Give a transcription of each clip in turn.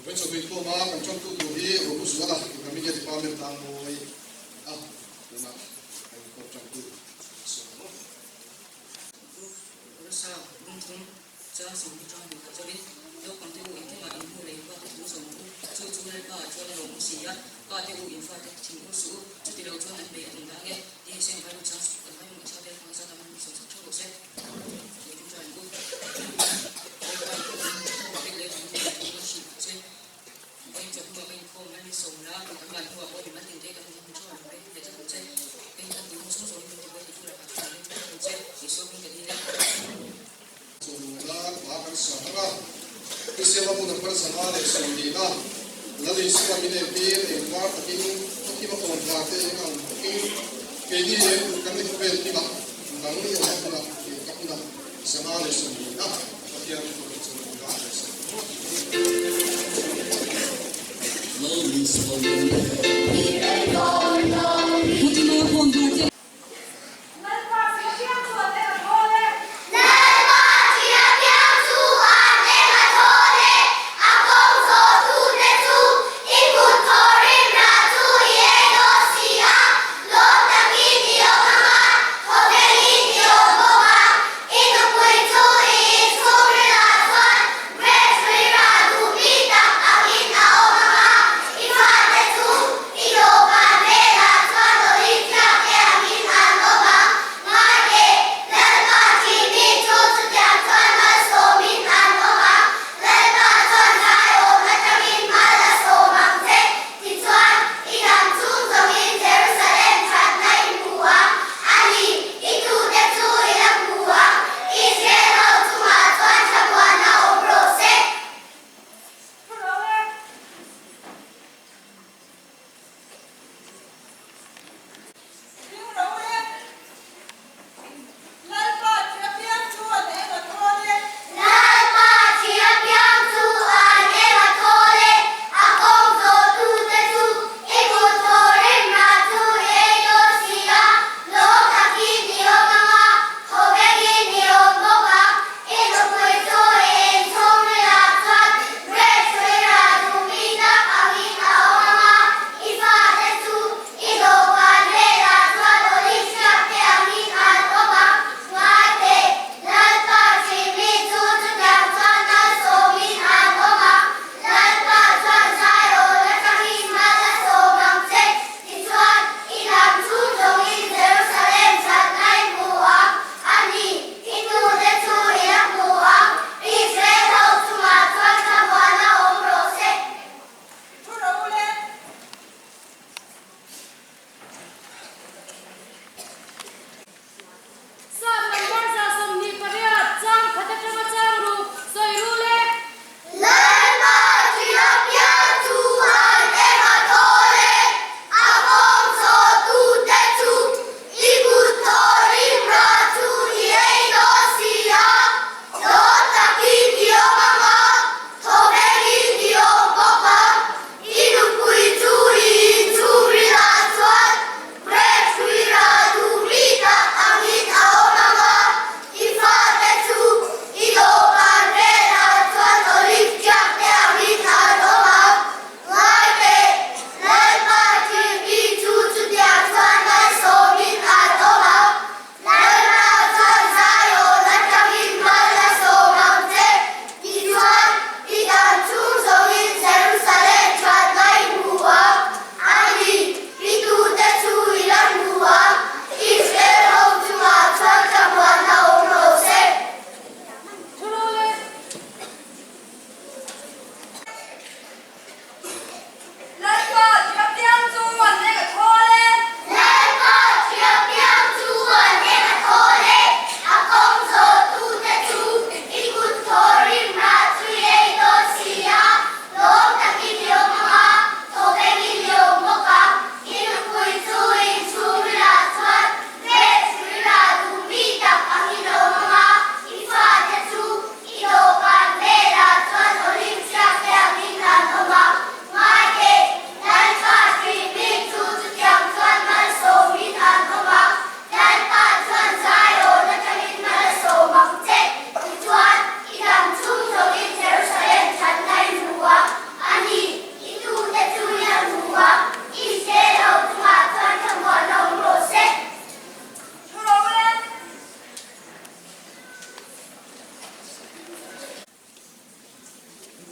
When so we go ma kan chon tu hi ro ku suala kami ke department tang moi na ai ko chon tu so no sa bung thum cha som ni chang ka chali yo kon te u in ma in hu le ba tu som chu chu le ba chu le ro si ya ba te u in fa te chin u su chu ti lo chu na be tung da ge di sen ba lu cha su ka mai mo cha de ma sa da ma so chu ro se ni chu chan bu bây giờ chúng mình không nên sống lá thì các bạn họ có thể bắt tiền thế các bạn cho bạn để cho mình chơi bên trong những số số mình thì bây giờ chúng là bạn lên mình chơi thì số mình đi lên so na ma kan sa ra ke se ma mun par sa ma le so ni na la le sa mi ne pe e ma ta ki ma kon ta te na ke ni le kan ni pe ki ma na ni ya ta na ke ka na sa ma le so ni na ya ko so ni na Slowly, slowly.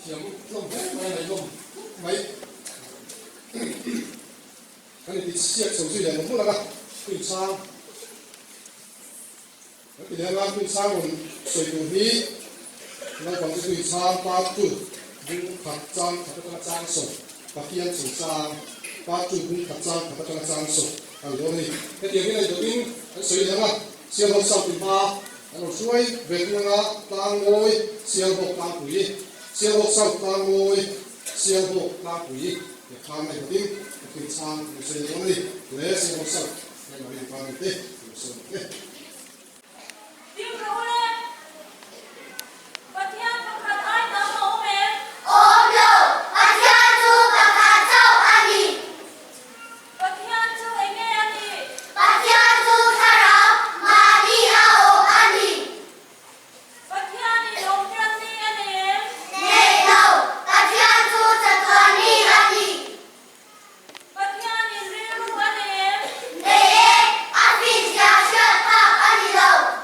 สียงลมแค่ไม่ไหนลมไม่อันนี้ติดเสียงสูงสุดเลยผมพูดแล้วกันขึ้นช้างแล้วทีนี้งานขึ้นช้างบนสวยดูนี้ในก่อนจะขึ้นช้างปาจุดบุ้งขัดจังขัดกระจังส่งปะเกียนสูงช้างปาจุดบุ้งขัดจังขัดกระจังส่งอันนี้แต่เดี๋ยวนี้เดี๋ยวนี้สวยแล้วนะเสียงเราสั่งติดมาอันเราช่วยเวทยังไงตางโวยเสียงบอกตางปุ๋ยเสียงบอกสั่งตางโวยเสียงบอกตางปุ๋ยอย่าทำในแบบนี้ขึ้นช้างสวยแล้วนี่และเสียงบอกสั่งในบริเวณการเตะสวยเนี่ย Hãy subscribe cho kênh Ghiền Mì Gõ để không bỏ lỡ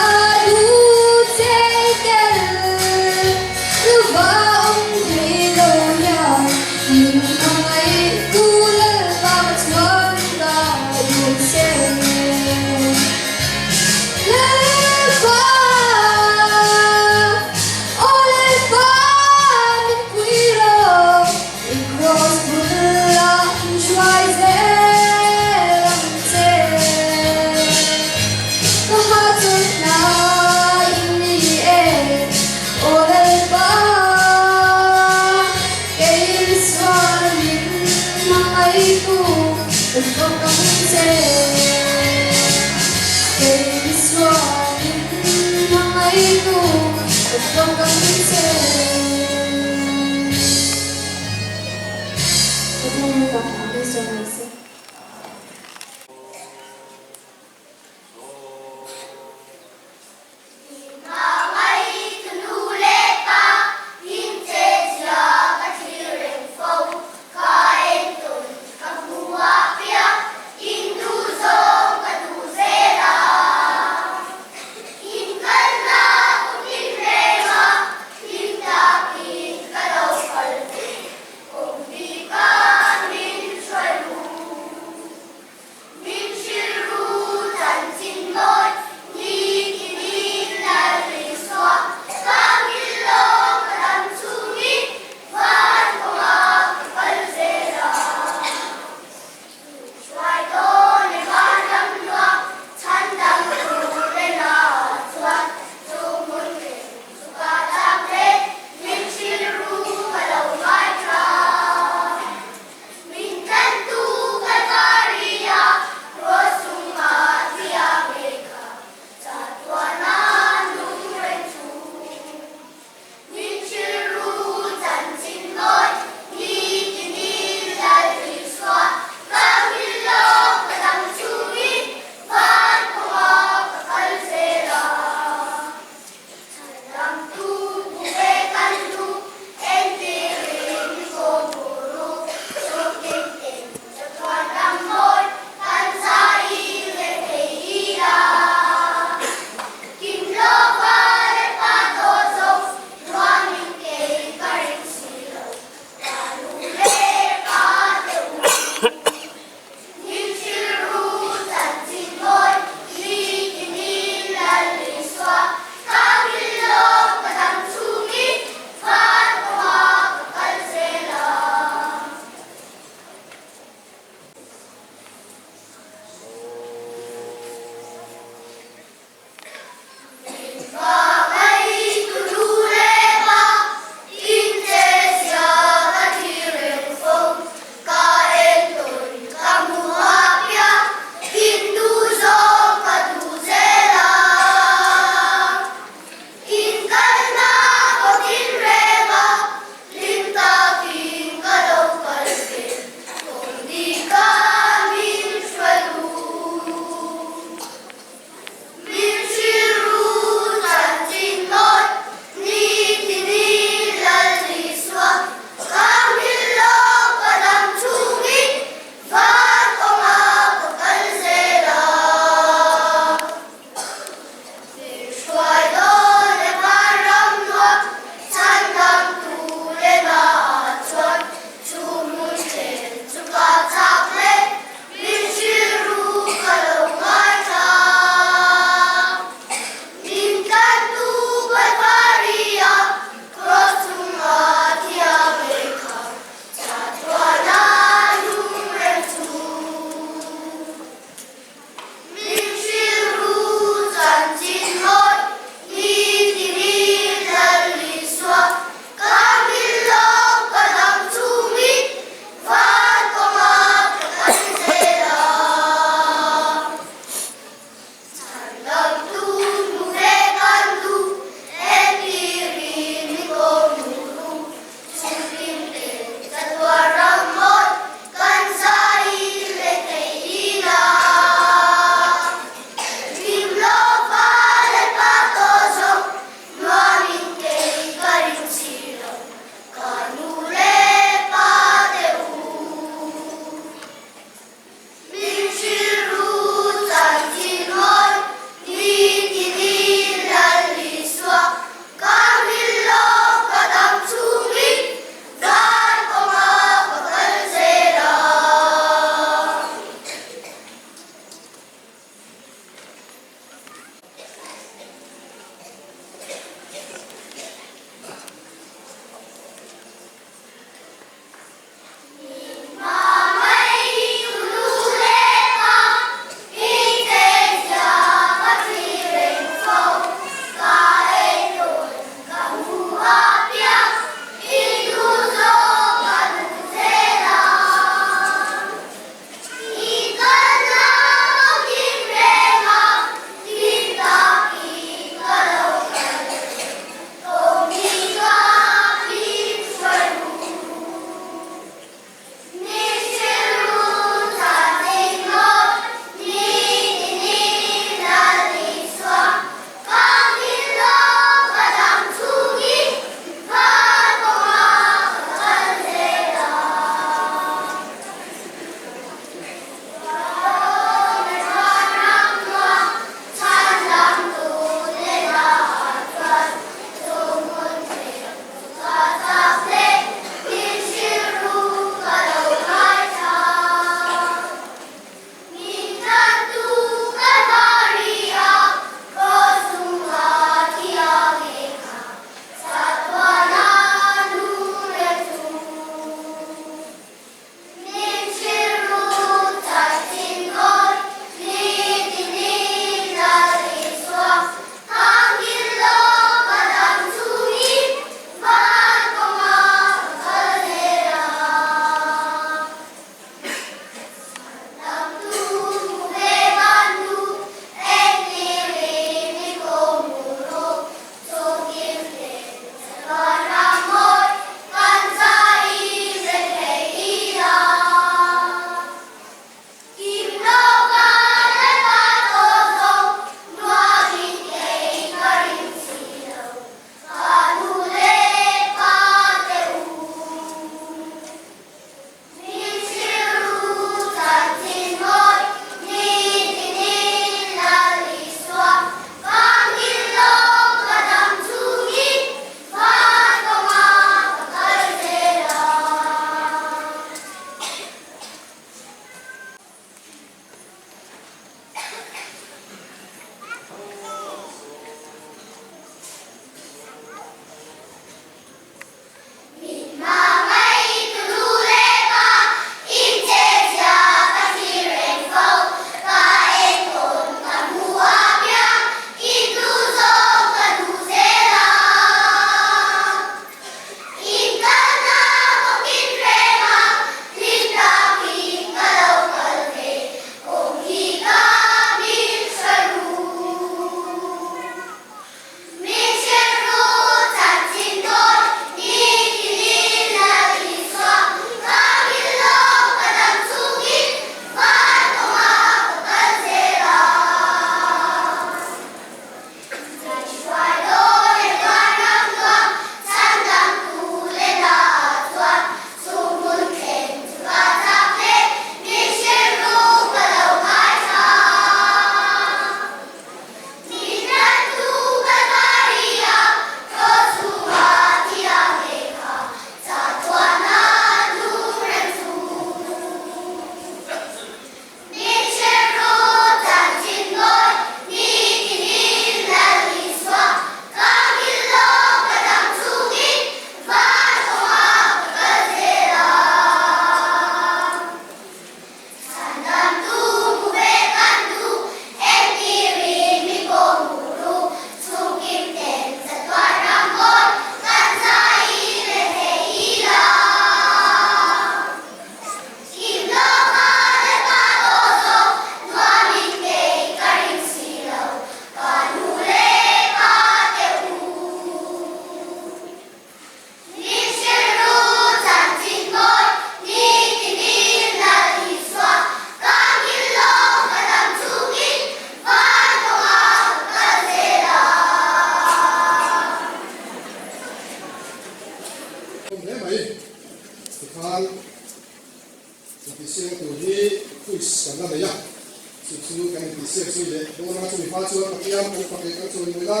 มาชวนกับยามผู้ปฏิบัติชวนเวลา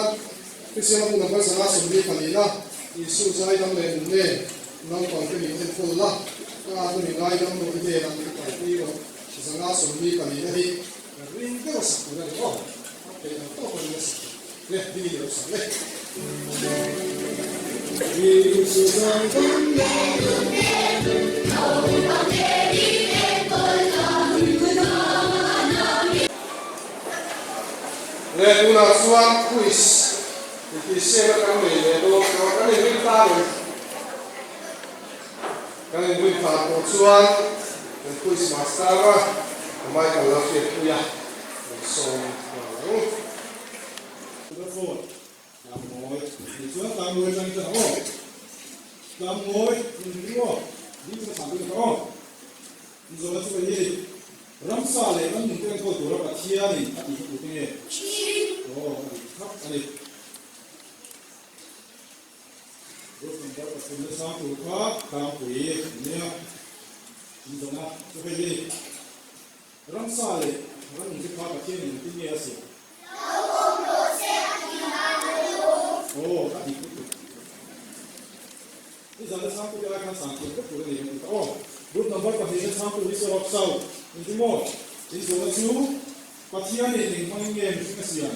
ที่เสียงมันเป็นสาระสมบูรณ์ผลิตละอิสุใจดำเลยเนี่ยน้องก่อนเป็นเป็นคนละก็อาจจะมีรายดำเลยที่เราไม่ไปที่เราสาระสมบูรณ์ผลิตที่เรื่องก็สักคนละก็เป็นตัวคนละสักเนี่ยดีเดียวสักเลยอิสุใจดำเลยดูน่าสว่างคุยส์ที่เสียงกันเลยดูกันเลยวิ่งตามเลยกันเลยวิ่งตามตัวสว่างเป็นคุยส์มาสเตอร์ว่าทำไมกันเราเสียคุยอ่ะส่งมาแล้ว Telepon, dah moy, itu tak moy lagi tak oh, dah moy, ini oh, ini tu sampai tak oh, ini zaman tu ni, ramsa le, kan mungkin kau tu orang kaya ni, tapi itu tu ni, oh, tak ni, terus kita pasal sampai kau, kamu ni, ini zaman tu ni, ramsa le, kan mungkin kau kaya ni, mungkin ni asyik. Oh, tadi itu. Ini zaman sampai dia akan sampai ke pura ni. Oh, grup nombor pasien sampai di seorang sau. Ini semua. Ini seorang su. Pasien ni dengan yang mesti kasihan.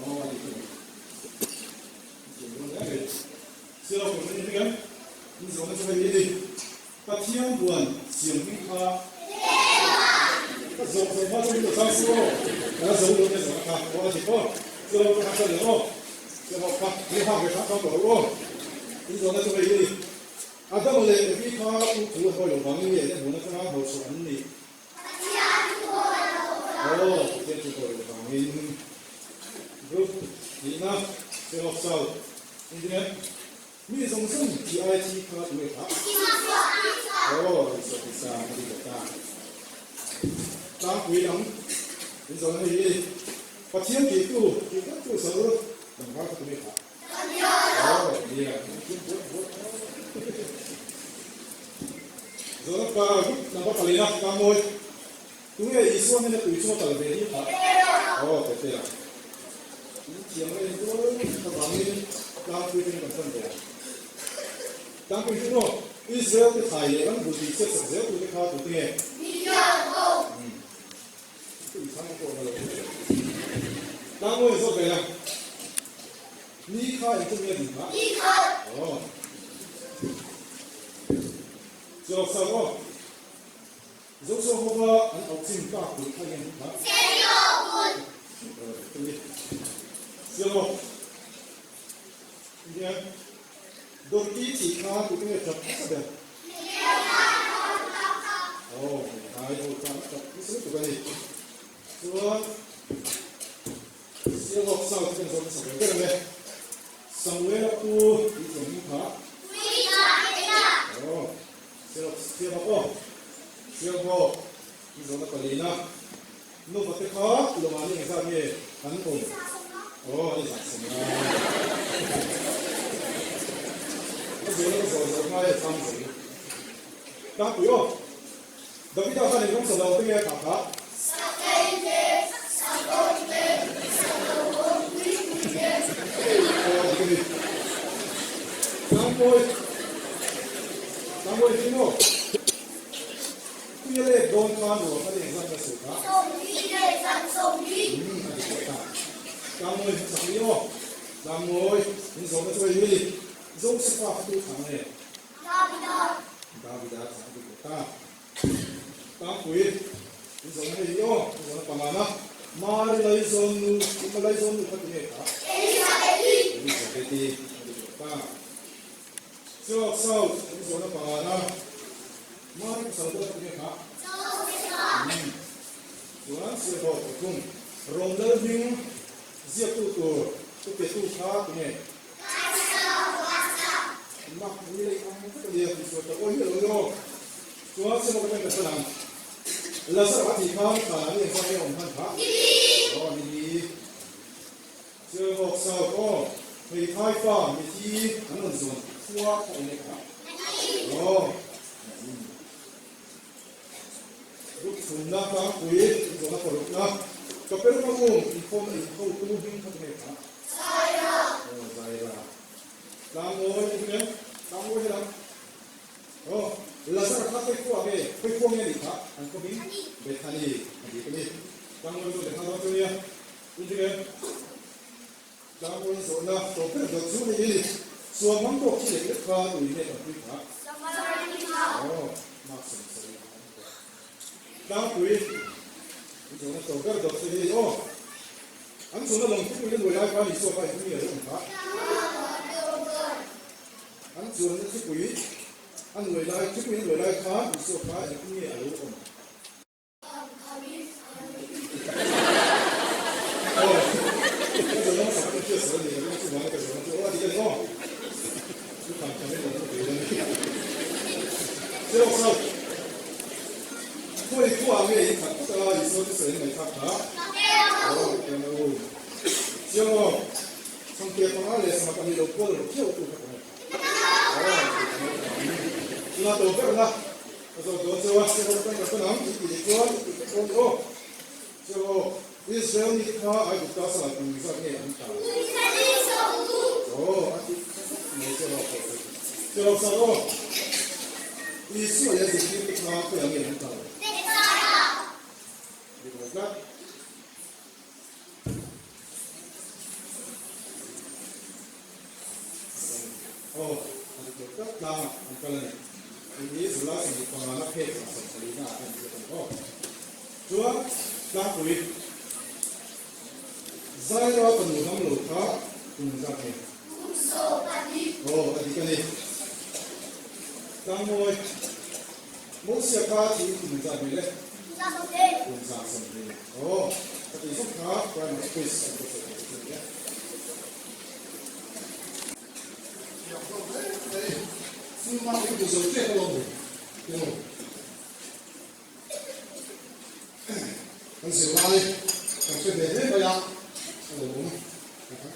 Oh, itu. Seorang pasien ni kan. Ini seorang seorang ini. Pasien buan siang kita. Zong zong pasien itu sampai. Kalau zong zong ni seorang kau ada apa? Kalau kita cakap lewat, kalau pak lihat kita cakap lewat, ini zaman tu begini. Ada boleh kita tu kalau yang bangi ni, yang mana kita harus soal ni. Oh, kita tu kalau bangi ni, grup ni nak selok sal. Ini ni zaman GIT kita tu mereka. Oh, bisa ni kita. Tak bilang, ini zaman ni. Pasien itu selalu dengar tu mereka. Oh, dia. Jadi kalau nampak kali nak kamu, tu ya isu ni tu isu kalau beri tak. Oh, betul. Ini siapa itu kami kamu itu macam dia. Kamu itu Israel tu Thailand budi Israel tu kau tu ni. Itu sama kau kalau. Kamu itu apa? Nikah itu dia nikah. Nikah. Oh. Jauh sama. Jauh sama anak oksim tak pun kaya nikah. Serius. Serius. Dia dorki nikah itu dia tak ada. Oh, kaya itu tak. Itu tu kan ni. So. Siapa sahaja kita semua sampai ke mana? Sampai aku di sini tak? Oh, siapa apa? Siapa di sana Palina? No, tapi kau belum ada yang saya kantor. Oh, ini sama. Ini semua saya sampai. Tapi yo, tapi dah kan yang sudah orang yang kakak. Kamu itu no, tu yang le don kamu, apa yang kamu suka? Kamu itu siapa? Kamu ini siapa tu ini? Jom siapa tu kamu? David sampai kita. Kamu ini siapa ini? Siapa pemana? Mari laizonu, kita laizonu apa ni? Elizabeth. Siapa sahaja ini siapa pemana? Mari sahaja apa ni? Tuan siapa pun Ronald ni siapa tu petu kah ni? Mak ni kamu tu dia siapa? Oh ini loh. Tuan siapa pun kesalan. Lasar hati kau kalau ni saya orang kah? Oh ni. Siapa sahaja? Hei Taifa, ni anu zon. Tua kau ni kah? Oh. Lúc chúng ta có quý so na koruk na to pero na mo inform info tu hing ka me ka zaira tamo ni tamo hela lazar ka ko age ko me ni ka an ko bin bethani ani ko ni tamo do de ha do ya ni tamo so na to pero do su ni so mong ko ki le ka do ni ne ka maxim so tamo ko 이제 또 그래도 쓰리요. 안 손을 넘고 있는 거야. 빨리 있어 봐. 이게 좀 봐. 안 손을 찍고 있. 안 외라 찍고 있는 외라 가. 있어 봐. 이게 알고 좀. 그래서 너무 자꾸 뛰었어. 내가 이렇게 뭐하니까 저런 어디가 너. 그 감탄을 너무 되는. 들어서 거의 그 안에 각자가 있어서 있는 각자. 그리고 지금 성격 하나에서 막이 로봇을 키우고 있구나. 또 그러나 그래서 도저와 세월간 것은 이제 그거 저 이스라엘이가 아이고 가서 이상해 안다. 아직 저서로 이스라엘의 기록이 그 양이 안다. 그러니까 나 안깔네. 이 슬라스 이 코로나 페이스에서 우리가 아까 얘기했던 거. 좋아. 나 보이. 자이라 건우함으로 다 공작해. 어디까지? 나 모시아가 지금 공작을래? 공작선배. 그래서 다 그런 스페이스 수많은 곳을 떼어놓고 한시와이 당신 내내 뭐야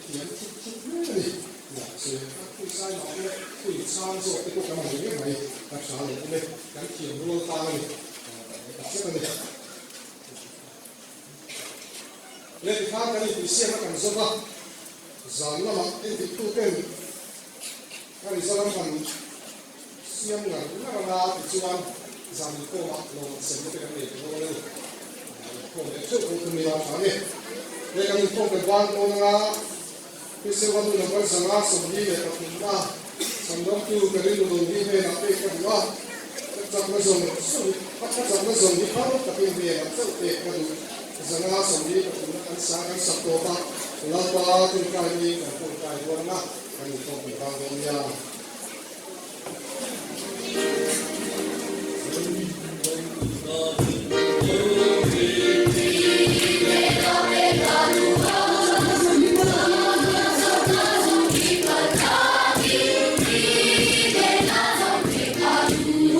그냥 툭툭툭是会晒脑袋，会穿着这个干嘛的？因为那啥的，因为咱铁路大了，这个呢，那你看看你比现在感受吧，人了嘛，你都跟，那你说他们香港那个啦，比专人过嘛，弄什么这个美国的，过的这个都没有啥的，那个你过的关过啦。Kasi wala naman sa nga sumbi na kapuna sandok tu kari lulungi na nape kadua tak na sumbi tak na sumbi paro tapi dia tak te kadu sa nga sumbi kapuna kan sa kan sakto pa laba tu kani kan kai wala kan ito pagkakanya